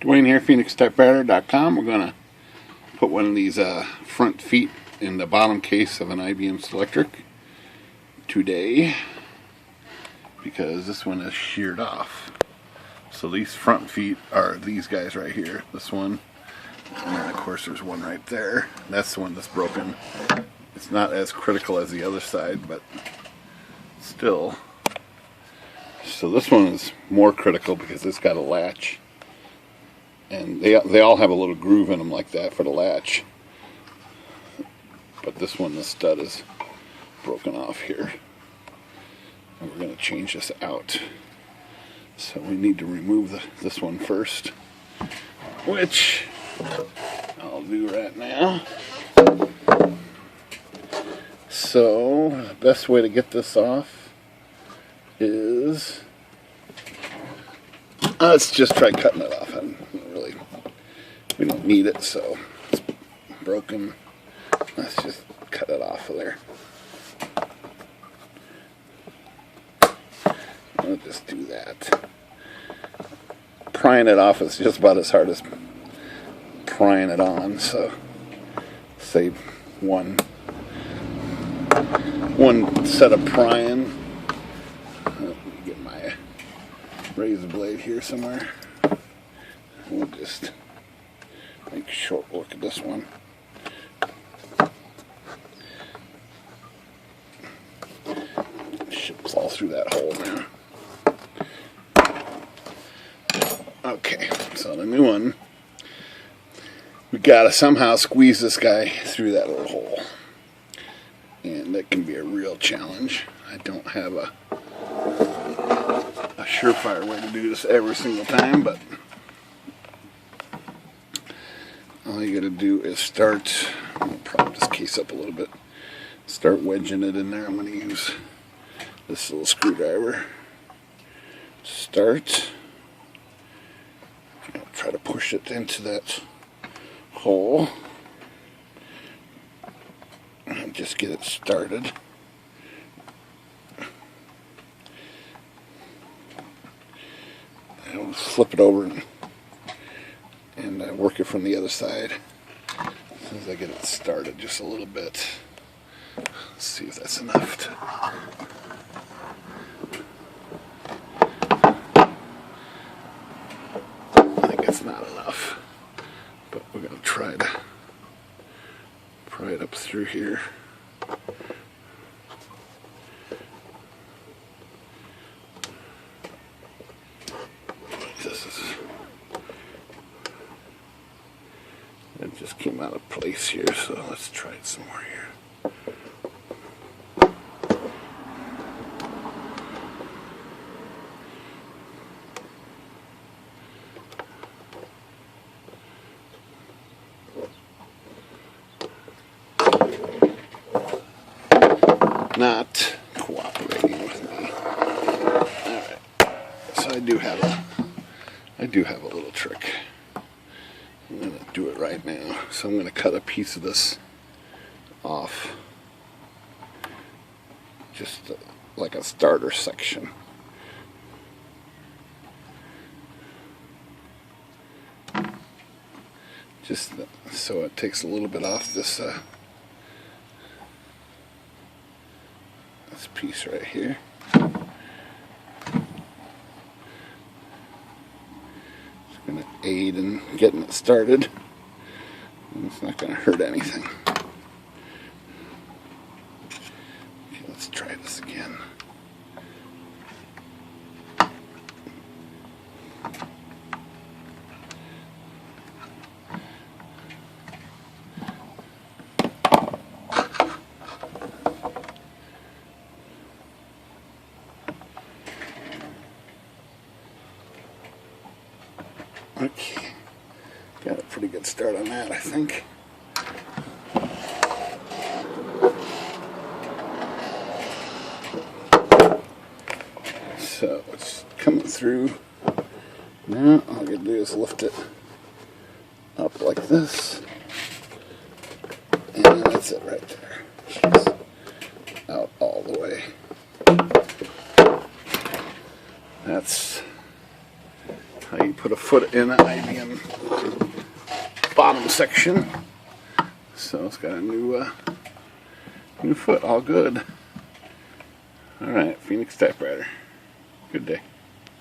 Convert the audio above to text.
Dwayne here, PhoenixTypewriter.com. We're going to put one of these front feet in the bottom case of an IBM Selectric today because this one is sheared off. So these front feet are these guys right here. This one, and then of course there's one right there. That's the one that's broken. It's not as critical as the other side, but still. So this one is more critical because it's got a latch. And they all have a little groove in them like that for the latch. But this one, the stud is broken off here. And we're going to change this out. So we need to remove this one first, which I'll do right now. So the best way to get this off is let's just try cutting it off. We don't need it, so it's broken. Let's just cut it off of there. I'll just do that. Prying it off is just about as hard as prying it on, so save one set of prying. Let me get my razor blade here somewhere. We'll just make short work of this one. Should fall through that hole now. Okay, so the new one, we gotta somehow squeeze this guy through that little hole, and that can be a real challenge. I don't have a surefire way to do this every single time, but all you gotta do is start, I'll prop this case up a little bit, start wedging it in there. I'm gonna use this little screwdriver. Start, try to push it into that hole, and just get it started. I'll flip it over and work it from the other side as soon as I get it started just a little bit. Let's see if that's enough to... I think it's not enough, but we're going to try to pry it up through here. It just came out of place here, so let's try it some more here. Not cooperating with me. Alright, so I do have a little trick. I'm going to do it right now. So I'm going to cut a piece of this off, just like a starter section. Just so it takes a little bit off this this piece right here. Going to aid in getting it started, and it's not going to hurt anything. Okay, let's try this again. Okay, got a pretty good start on that, I think. So it's coming through. Now all I'm going to do is lift it up like this, and that's it right there. It's out all the way. I put a foot in the IBM bottom section, so it's got a new foot, all good. Alright, Phoenix Typewriter. Good day.